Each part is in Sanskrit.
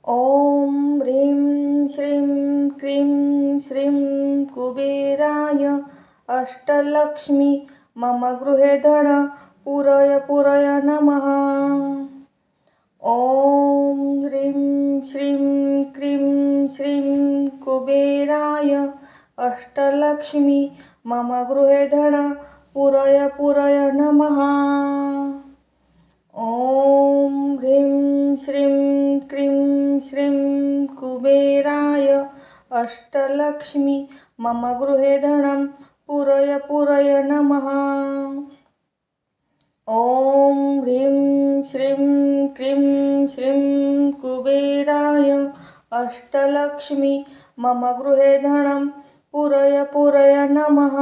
ॐ ह्रीं श्रीं क्रीं श्रीं कुबेराय अष्टलक्ष्मी मम गृहे धन पूरय पूरय नमः। ॐ ह्रीं श्रीं क्रीं श्रीं कुबेराय अष्टलक्ष्मी मम गृहे धन पूरय पूरय नमः। ॐ ह्रीं श्रीं क्रीं श्रीं कुबेराय अष्टलक्ष्मी मम गृहे धनं पूरय पूरय नमः। ॐ ह्रीं श्रीं क्रीं श्रीं कुबेराय अष्टलक्ष्मी मम गृहे धनं पूरय पूरय नमः।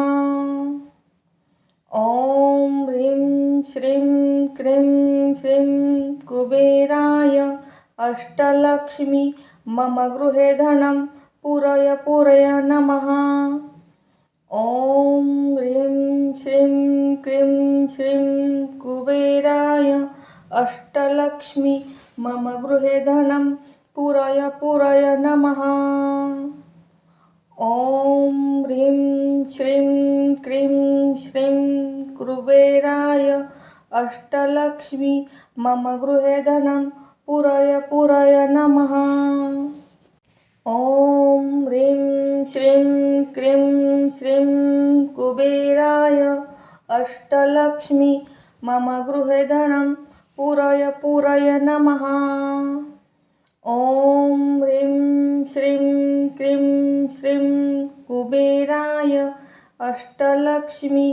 ॐ ह्रीं श्रीं क्रीं श्रीं कुबेराय अष्टलक्ष्मी मम गृहे धनं पूरय पूरय नमः। ॐ ह्रीं श्रीं क्रीं श्रीं कुबेराय अष्टलक्ष्मी मम गृहे धनं पूरय पूरय नमः। ॐ ह्रीं श्रीं क्रीं श्रीं कुबेराय अष्टलक्ष्मी मम गृहे धनं पूरय पूरय नमः। ॐ ह्रीं श्रीं क्रीं श्रीं कुबेराय अष्टलक्ष्मी मम गृहे धनं पूरय पूरय नमः। ॐ ह्रीं श्रीं क्रीं श्रीं कुबेराय अष्टलक्ष्मी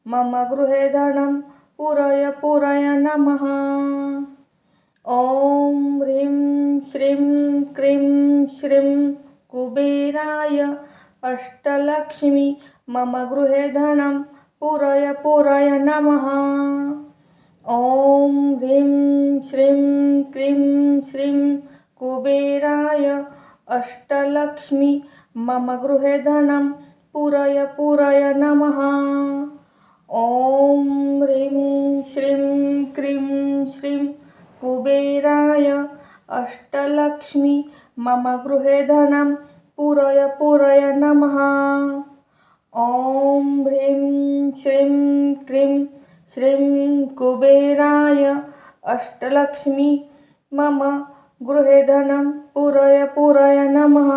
मम गृहे धनं पूरय पूरय नमः। ॐ ह्रीं श्रीं क्रीं श्रीं कुबेराय अष्टलक्ष्मी मम गृहे धनं पूरय पूरय नमः। ॐ ह्रीं श्रीं क्रीं श्रीं कुबेराय अष्टलक्ष्मी मम गृहे धनं पूरय पूरय नमः। ॐ ह्रीं श्रीं क्रीं श्रीं कुबेराय अष्टलक्ष्मी मम गृहे धनं पूरय पूरय नमः। ॐ ह्रीं श्रीं क्रीं श्रीं कुबेराय अष्टलक्ष्मी मम गृहे धनं पूरय पूरय नमः।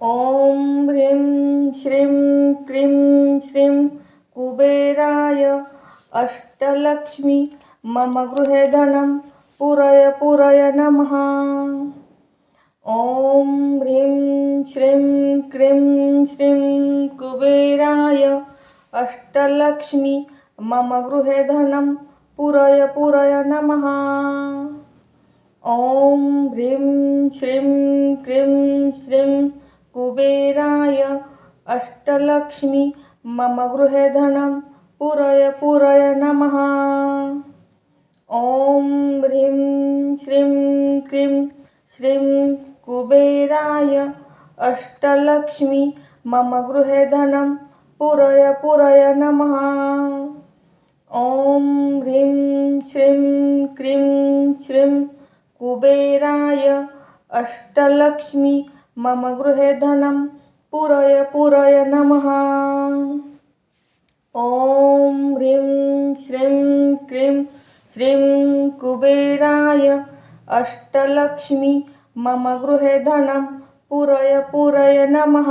ॐ ह्रीं श्रीं क्रीं श्रीं कुबेराय अष्टलक्ष्मी मम गृहे धनं पूरय पूरय नमः। ॐ ह्रीं श्रीं क्रीं श्रीं कुबेराय अष्टलक्ष्मी मम गृहे धनं पूरय पूरय नमः। ॐ ह्रीं श्रीं क्रीं श्रीं कुबेराय अष्टलक्ष्मी मम गृहे धनं पूरय पूरय नमः। ॐ ह्रीं श्रीं क्रीं श्रीं कुबेराय अष्टलक्ष्मी मम गृहे धनं पूरय पूरय नमः। ॐ ह्रीं श्रीं क्रीं श्रीं कुबेराय अष्टलक्ष्मी मम गृहे धनं पूरय पूरय नमः। ॐ ह्रीं श्रीं क्रीं श्रीं कुबेराय अष्टलक्ष्मी मम गृहे धनं पूरय पूरय नमः।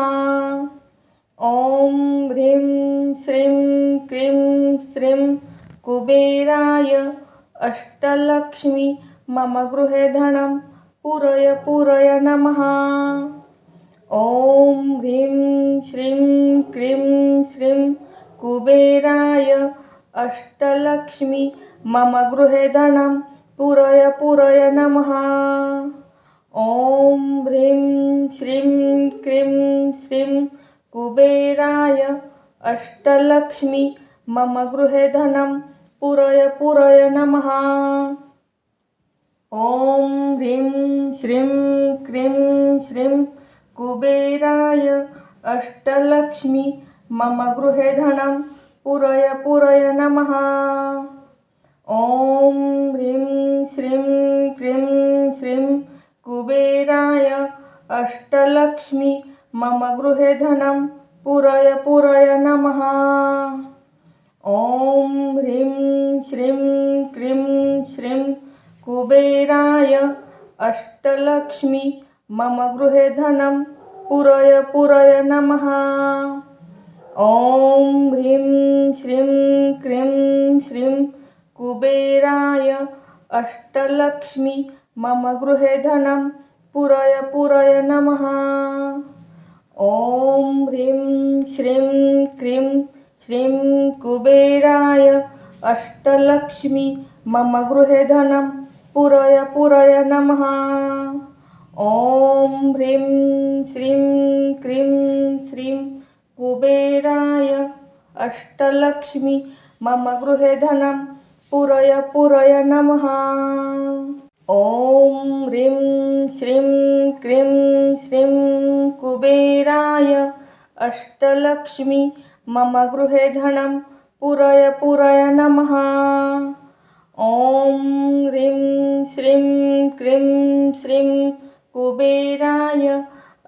ॐ ह्रीं श्रीं क्रीं श्रीं कुबेराय अष्टलक्ष्मी मम गृहे धनं पूरय पूरय नमः। ॐ ह्रीं श्रीं क्रीं श्रीं कुबेराय अष्टलक्ष्मी मम गृहे धनं पूरय पूरय नमः। ॐ ह्रीं श्रीं क्रीं श्रीं कुबेराय अष्टलक्ष्मी मम गृहे धनं पूरय पूरय नमः। ॐ ह्रीं श्रीं क्रीं श्रीं कुबेराय अष्टलक्ष्मी मम गृहे धनं पूरय पूरय नमः। ॐ ह्रीं श्रीं क्रीं श्रीं कुबेराय अष्टलक्ष्मी मम गृहे धनं पूरय पूरय नमः। ॐ ह्रीं श्रीं क्रीं श्रीं कुबेराय अष्टलक्ष्मी मम गृहे धनं पूरय पूरय नमः। ॐ ह्रीं श्रीं क्रीं श्रीं कुबेराय अष्टलक्ष्मी मम गृहे धनं पूरय पूरय नमः। ॐ ह्रीं श्रीं क्रीं श्रीं कुबेराय अष्टलक्ष्मी मम गृहे धनं पूरय पूरय नमः। ॐ ह्रीं श्रीं क्रीं श्रीं कुबेराय अष्टलक्ष्मी मम गृहे धनं पूरय पूरय नमः। ॐ ह्रीं श्रीं क्रीं श्रीं कुबेराय अष्टलक्ष्मी मम गृहे धनं पूरय पूरय नमः। ॐ ह्रीं श्रीं क्रीं श्रीं कुबेराय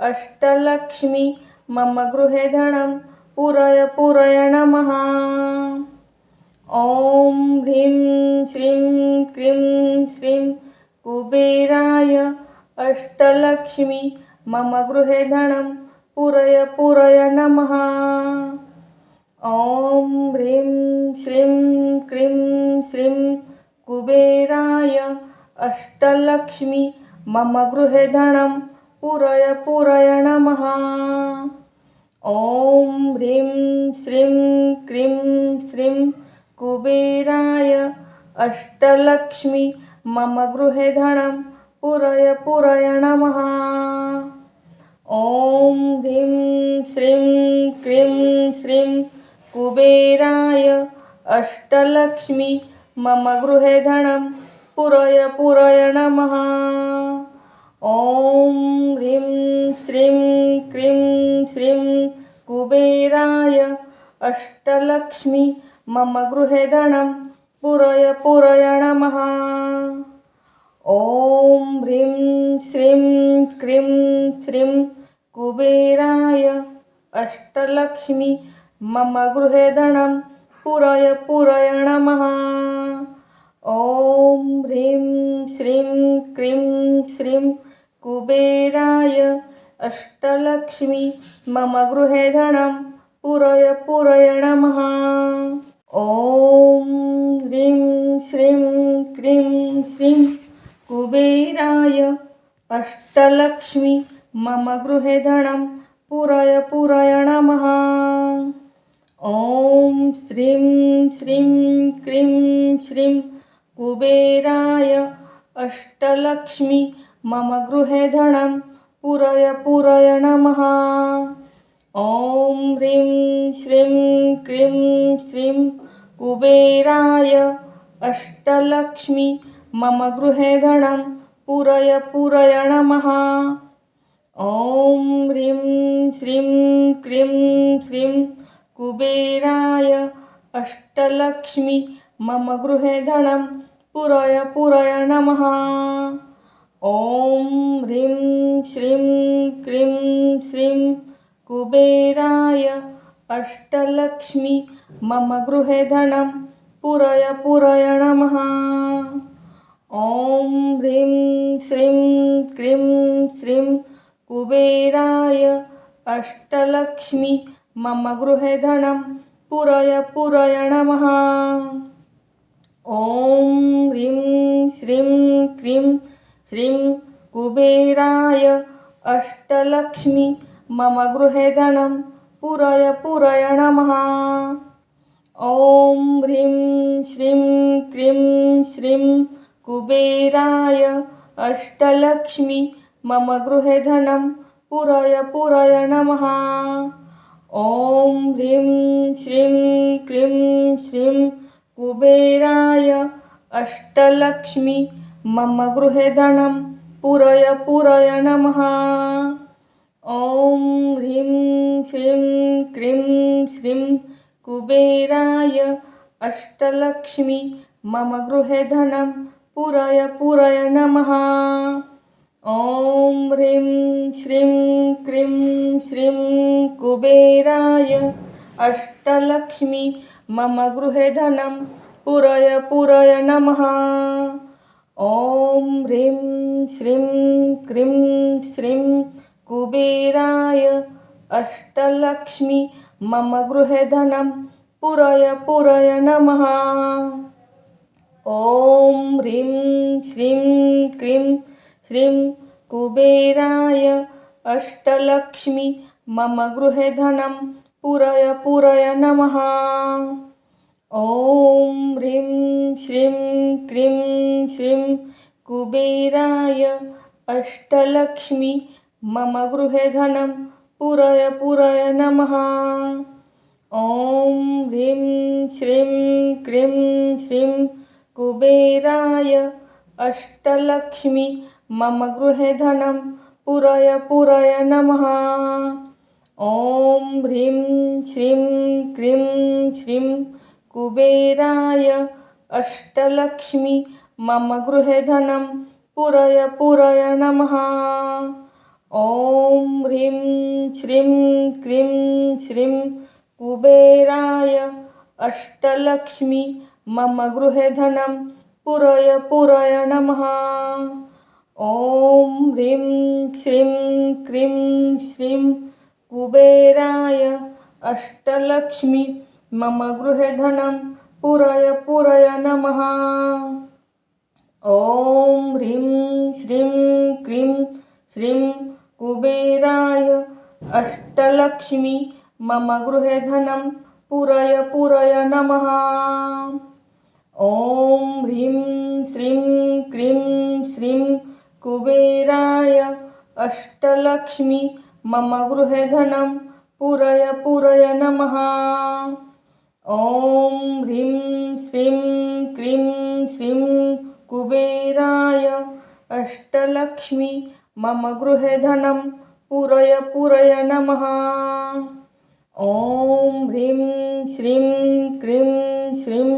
अष्टलक्ष्मी मम गृहे धनं पूरय पूरय नमः। ॐ ह्रीं श्रीं क्रीं श्रीं कुबेराय अष्टलक्ष्मी मम गृहे धनं पूरय पूरय नमः। ॐ ह्रीं श्रीं क्रीं श्रीं कुबेराय अष्टलक्ष्मी मम गृहे धनं पूरय पूरय नमः। ॐ ह्रीं श्रीं क्रीं श्रीं कुबेराय अष्टलक्ष्मी मम गृहे धनं पूरय पूरय नमः। ॐ ह्रीं श्रीं क्रीं श्रीं कुबेराय अष्टलक्ष्मी मम गृहे धनं पूरय पूरय नमः। ॐ ह्रीं श्रीं क्रीं श्रीं कुबेराय अष्टलक्ष्मी मम गृहे धनं पूरय पूरय नमः। ॐ ह्रीं श्रीं क्रीं श्रीं कुबेराय अष्टलक्ष्मी मम गृहे धनं पूरय पूरय नमः। ॐ ह्रीं श्रीं क्रीं श्रीं कुबेराय अष्टलक्ष्मी मम गृहे धनं पूरय पूरय नमः। ॐ ह्रीं श्रीं क्रीं श्रीं कुबेराय अष्टलक्ष्मी मम गृहे धनं पूरय पूरय नमः। ॐ श्रीं श्रीं क्रीं श्रीं कुबेराय अष्टलक्ष्मी मम गृहे धनं पूरय पूरय नमः। ॐ ह्रीं श्रीं क्रीं श्रीं कुबेराय अष्टलक्ष्मी मम गृहे धनं पूरय पूरय नमः। ॐ ह्रीं श्रीं क्रीं श्रीं कुबेराय अष्टलक्ष्मी मम गृहे धनं पूरय पूरय नमः। ॐ ह्रीं श्रीं क्रीं श्रीं कुबेराय अष्टलक्ष्मी मम गृहे धनं पूरय पूरय नमः। ॐ ह्रीं श्रीं क्रीं श्रीं कुबेराय अष्टलक्ष्मी मम गृहे धनं पूरय पूरय नमः। ॐ ह्रीं श्रीं क्रीं श्रीं कुबेराय अष्टलक्ष्मी मम गृहे धनं पूरय पूरय नमः। ॐ ह्रीं श्रीं क्रीं श्रीं कुबेराय अष्टलक्ष्मी मम गृहे धनं पूरय पूरय नमः। ॐ ह्रीं श्रीं क्रीं श्रीं कुबेराय अष्टलक्ष्मी मम गृहे धनं पूरय पूरय नमः। ॐ ह्रीं श्रीं क्रीं श्रीं कुबेराय अष्टलक्ष्मी मम गृहे धनं पूरय पूरय नमः। ॐ ह्रीं श्रीं क्रीं श्रीं कुबेराय अष्टलक्ष्मी मम गृहे धनं पुरय पुरय नमः। ॐ ह्रीं श्रीं क्रीं श्रीं कुबेराय अष्टलक्ष्मी मम गृहे धनं पुरय पुरय नमः। ॐ ह्रीं श्रीं क्रीं श्रीं कुबेराय अष्टलक्ष्मी मम गृहे धनं पुरय पुरय नमः। ॐ ह्रीं श्रीं क्रीं श्रीं कुबेराय अष्टलक्ष्मी मम गृहे धनं पुरय पुरय नमः। ॐ ह्रीं श्रीं क्रीं श्रीं कुबेराय अष्टलक्ष्मी मम गृहे धनं पुरय पुरय नमः। ॐ ह्रीं श्रीं क्रीं श्रीं कुबेराय अष्टलक्ष्मी मम गृहे धनं पुरय पुरय नमः। ॐ ह्रीं श्रीं क्रीं श्रीं कुबेराय अष्टलक्ष्मी मम गृहे धनं पुरय पुरय नमः। ॐ ह्रीं श्रीं क्रीं श्रीं कुबेराय अष्टलक्ष्मी मम गृहे धनं पुरय पुरय नमः। ॐ ह्रीं श्रीं क्रीं श्रीं कुबेराय अष्टलक्ष्मी मम गृहे धनं पुरय पुरय नमः। ॐ ह्रीं श्रीं क्रीं श्रीं कुबेराय अष्टलक्ष्मी मम गृहे धनं पुरय पुरय नमः। ॐ ह्रीं श्रीं क्रीं श्रीं कुबेराय अष्टलक्ष्मी मम गृहे धनं पुरय पुरय नमः। ॐ ह्रीं श्रीं क्रीं श्रीं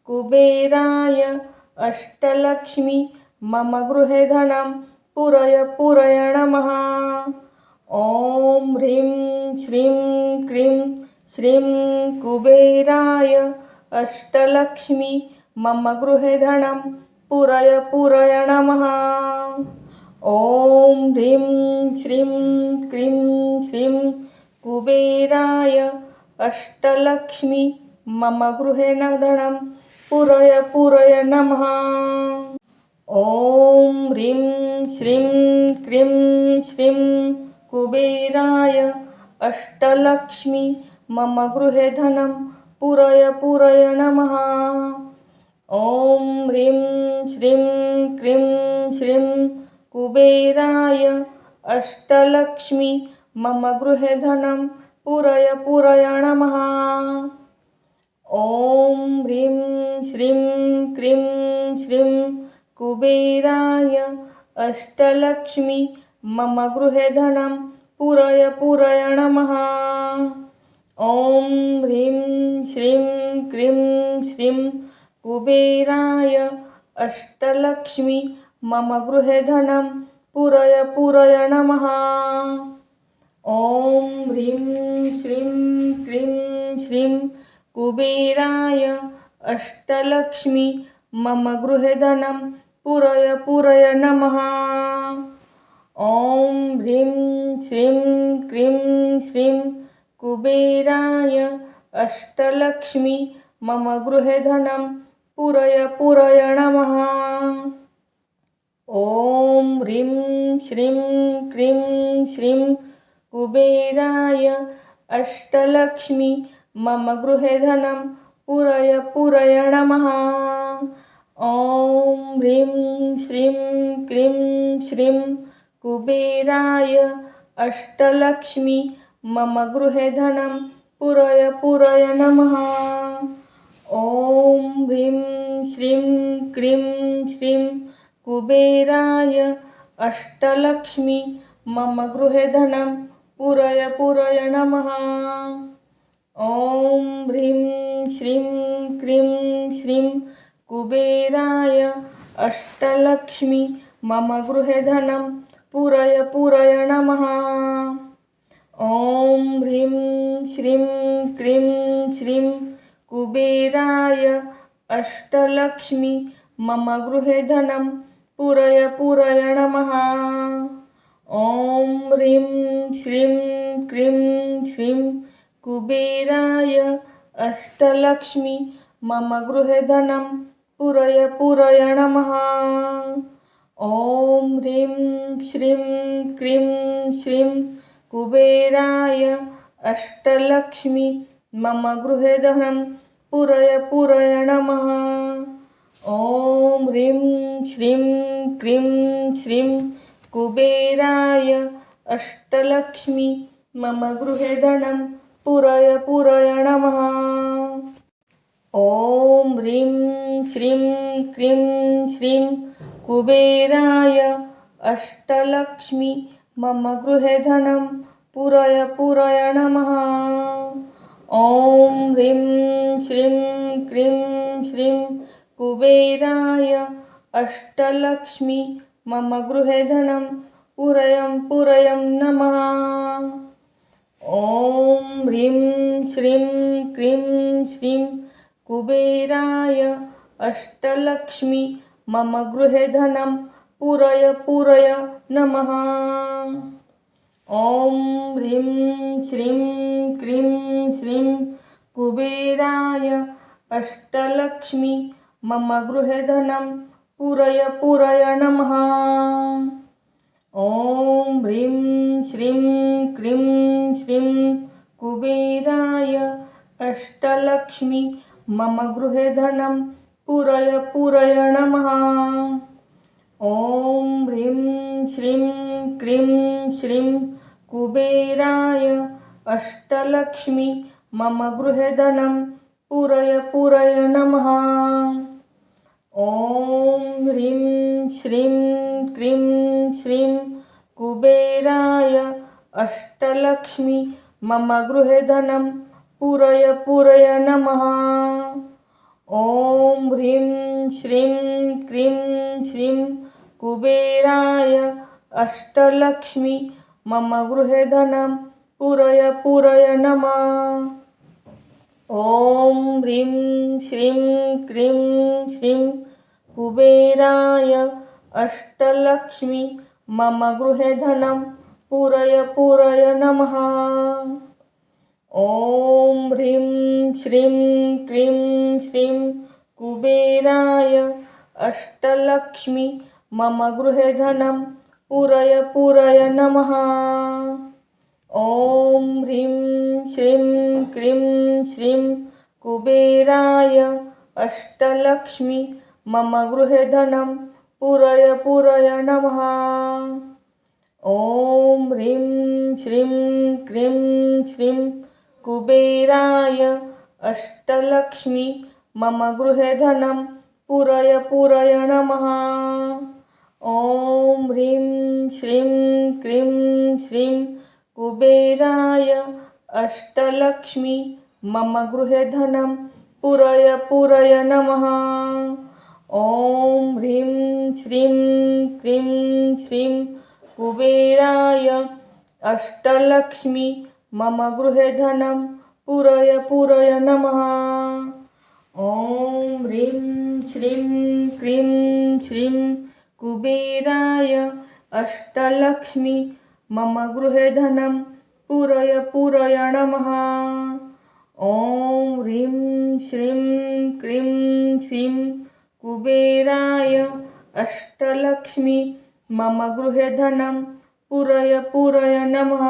कुबेराय अष्टलक्ष्मी मम गृहे धनं पुरय पुरय नमः। ॐ ह्रीं श्रीं क्रीं श्रीं कुबेराय अष्टलक्ष्मी मम गृहे धनं पुरय पुरय नमः। ॐ ह्रीं श्रीं क्रीं श्रीं कुबेराय अष्टलक्ष्मी मम गृहे धनं पुरय पुरय नमः। ॐ ह्रीं श्रीं क्रीं श्रीं कुबेराय अष्टलक्ष्मी मम गृहे धनं पुरय पुरय नमः। ॐ ह्रीं श्रीं क्रीं श्रीं कुबेराय अष्टलक्ष्मी मम गृहे धनं पुरय पुरय नमः। ॐ ह्रीं श्रीं क्रीं श्रीं कुबेराय अष्टलक्ष्मी मम गृहे धनं पुरय पुरय नमः। ॐ ह्रीं श्रीं क्रीं श्रीं कुबेराय अष्टलक्ष्मी मम गृहे धनं पुरय पुरय नमः। ॐ ह्रीं श्रीं क्रीं श्रीं कुबेराय अष्टलक्ष्मी मम गृहे धनं पुरय पुरय नमः। ॐ ह्रीं श्रीं क्रीं श्रीं कुबेराय अष्टलक्ष्मी मम गृहे धनं पुरय पुरय नमः। ॐ ह्रीं श्रीं क्रीं श्रीं कुबेराय अष्टलक्ष्मी मम गृहे धनं पुरय पुरय नमः। ॐ ह्रीं श्रीं क्रीं श्रीं कुबेराय अष्टलक्ष्मी मम गृहे धनं पुरय पुरय नमः। ॐ ह्रीं श्रीं क्रीं श्रीं कुबेराय अष्टलक्ष्मी मम गृहे धनं पुरय पुरय नमः। ॐ ह्रीं श्रीं क्रीं श्रीं कुबेराय अष्टलक्ष्मी मम गृहे धनं पूरय पूरय नमः। ॐ ह्रीं श्रीं क्रीं श्रीं कुबेराय अष्टलक्ष्मी मम गृहे धनं पूरय पूरय नमः। ॐ ह्रीं श्रीं क्रीं श्रीं कुबेराय अष्टलक्ष्मी मम गृहे धनं पूरय पूरय नमः। ॐ ह्रीं श्रीं क्रीं श्रीं कुबेराय अष्टलक्ष्मी मम गृहे धनं पूरय पूरय नमः। ॐ ह्रीं श्रीं क्रीं श्रीं कुबेराय अष्टलक्ष्मी मम गृहे धनं पूरय पूरय नमः। ॐ ह्रीं श्रीं क्रीं श्रीं कुबेराय अष्टलक्ष्मी मम गृहे धनं पूरय पूरय नमः। ॐ ह्रीं श्रीं क्रीं श्रीं कुबेराय अष्टलक्ष्मी मम गृहे धनं पूरयं पूरयं नमः। ॐ ह्रीं श्रीं क्रीं श्रीं कुबेराय अष्टलक्ष्मी मम गृहे धनं पूरय पूरय नमः। ॐ ह्रीं श्रीं क्रीं श्रीं कुबेराय अष्टलक्ष्मी मम गृहे धनं पूरय पूरय नमः। ॐ ह्रीं श्रीं क्रीं श्रीं कुबेराय अष्टलक्ष्मी मम गृहे धनं पूरय पूरय नमः। ॐ ह्रीं श्रीं क्रीं श्रीं कुबेराय अष्टलक्ष्मी मम गृहे धनं पूरय पूरय नमः। ॐ ह्रीं श्रीं क्रीं श्रीं कुबेराय अष्टलक्ष्मी मम गृहे धनं पूरय पूरय नमः। ॐ ह्रीं श्रीं क्रीं श्रीं कुबेराय अष्टलक्ष्मी मम गृहे धनं पूरय पूरय नमः। ॐ ह्रीं श्रीं क्रीं श्रीं कुबेराय अष्टलक्ष्मी मम गृहे धनं पूरय पूरय नमः। ॐ ह्रीं श्रीं क्रीं श्रीं कुबेराय अष्टलक्ष्मी मम गृहे धनं पूरय पूरय नमः। ॐ ह्रीं श्रीं क्रीं श्रीं कुबेराय अष्टलक्ष्मी मम गृहे धनं पूरय पूरय नमः। ॐ ह्रीं श्रीं क्रीं श्रीं कुबेराय अष्टलक्ष्मी मम गृहे धनं पूरय पूरय नमः। ॐ ह्रीं श्रीं क्रीं श्रीं कुबेराय अष्टलक्ष्मी मम गृहे धनं पूरय पूरय नमः। ॐ ह्रीं श्रीं क्रीं श्रीं कुबेराय अष्टलक्ष्मी मम गृहे धनं पूरय पूरय नमः। ॐ ह्रीं श्रीं क्रीं श्रीं कुबेराय अष्टलक्ष्मी मम गृहे धनं पूरय पूरय नमः। ॐ ह्रीं श्रीं क्रीं श्रीं कुबेराय अष्टलक्ष्मी मम गृहे धनं पूरय पूरय नमः।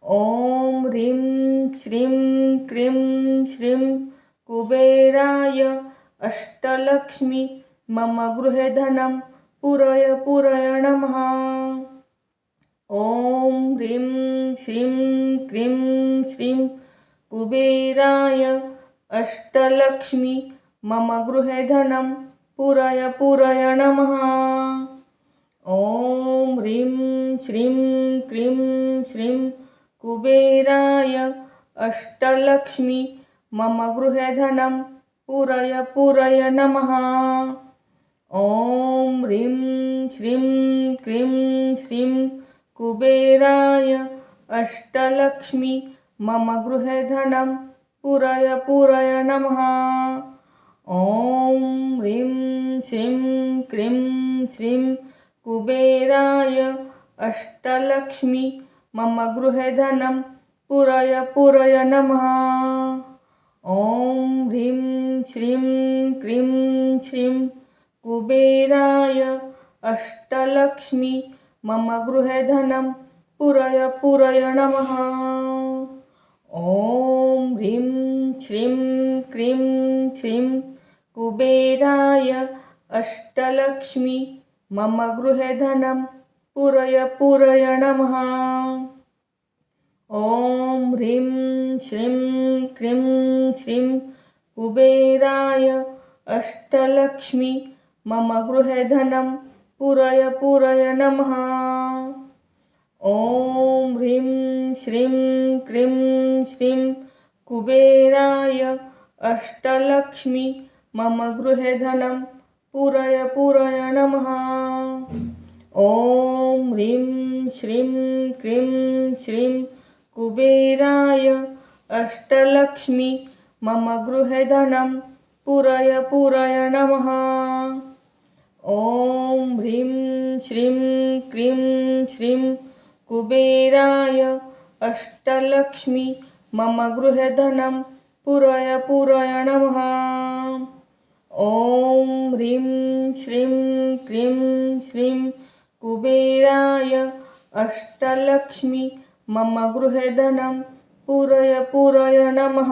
ॐ ह्रीं श्रीं क्रीं श्रीं कुबेराय अष्टलक्ष्मी मम गृहे धनं पूरय पूरय नमः। ॐ ह्रीं श्रीं क्रीं श्रीं कुबेराय अष्टलक्ष्मी मम गृहे धनं पूरय पूरय नमः। ॐ ह्रीं श्रीं क्रीं श्रीं कुबेराय अष्टलक्ष्मी मम गृहे धनं पूरय पूरय नमः। ॐ ह्रीं श्रीं क्रीं श्रीं कुबेराय अष्टलक्ष्मी मम गृहे धनं पूरय नमः। ॐ ह्रीं श्रीं क्रीं श्रीं कुबेराय अष्टलक्ष्मी मम गृहे धनं पूरय नमः। ॐ ह्रीं श्रीं क्रीं श्रीं कुबेराय अष्टलक्ष्मी मम गृहे धनं पूरय नमः। ॐ ह्रीं श्रीं क्रीं श्रीं कुबेराय अष्टलक्ष्मी मम गृहे धनं पूरय नमः। ॐ ह्रीं श्रीं क्रीं श्रीं कुबेराय अष्टलक्ष्मी मम गृहे धनं पूरय नमः। ॐ ह्रीं श्रीं क्रीं श्रीं कुबेराय अष्टलक्ष्मी मम गृहे धनं पूरय नमः। ॐ ह्रीं श्रीं क्रीं श्रीं कुबेराय अष्टलक्ष्मी मम गृहे धनं पूरय नमः। ॐ ह्रीं श्रीं क्रीं श्रीं कुबेराय अष्टलक्ष्मी मम गृहे धनं पूरय नमः। ॐ ह्रीं श्रीं क्रीं श्रीं कुबेराय अष्टलक्ष्मी मम गृहे धनं पूरय नमः।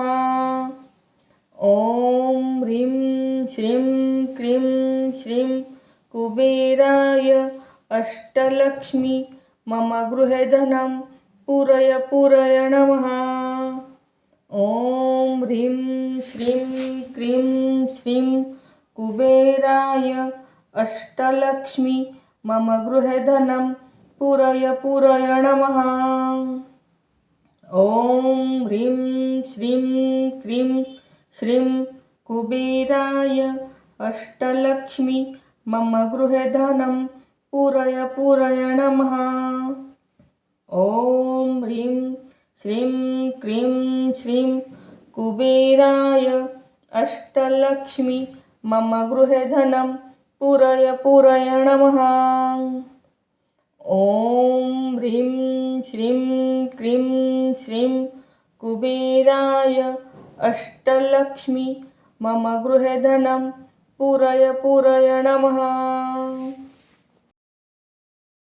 ॐ ह्रीं श्रीं क्रीं श्रीं कुबेराय अष्टलक्ष्मी मम गृहे धनं पूरय नमः। ॐ ह्रीं श्रीं क्रीं श्रीं कुबेराय अष्टलक्ष्मी मम गृहे धनं पूरय नमः। ॐ ह्रीं श्रीं क्रीं श्रीं कुबेराय अष्टलक्ष्मी मम गृहे धनं पूरय नमः। ॐ ह्रीं श्रीं क्रीं श्रीं कुबेराय अष्टलक्ष्मी मम गृहे धनं पूरय नमः। ॐ ह्रीं श्रीं क्रीं श्रीं कुबेराय अष्टलक्ष्मी मम गृहे धनं पूरय नमः।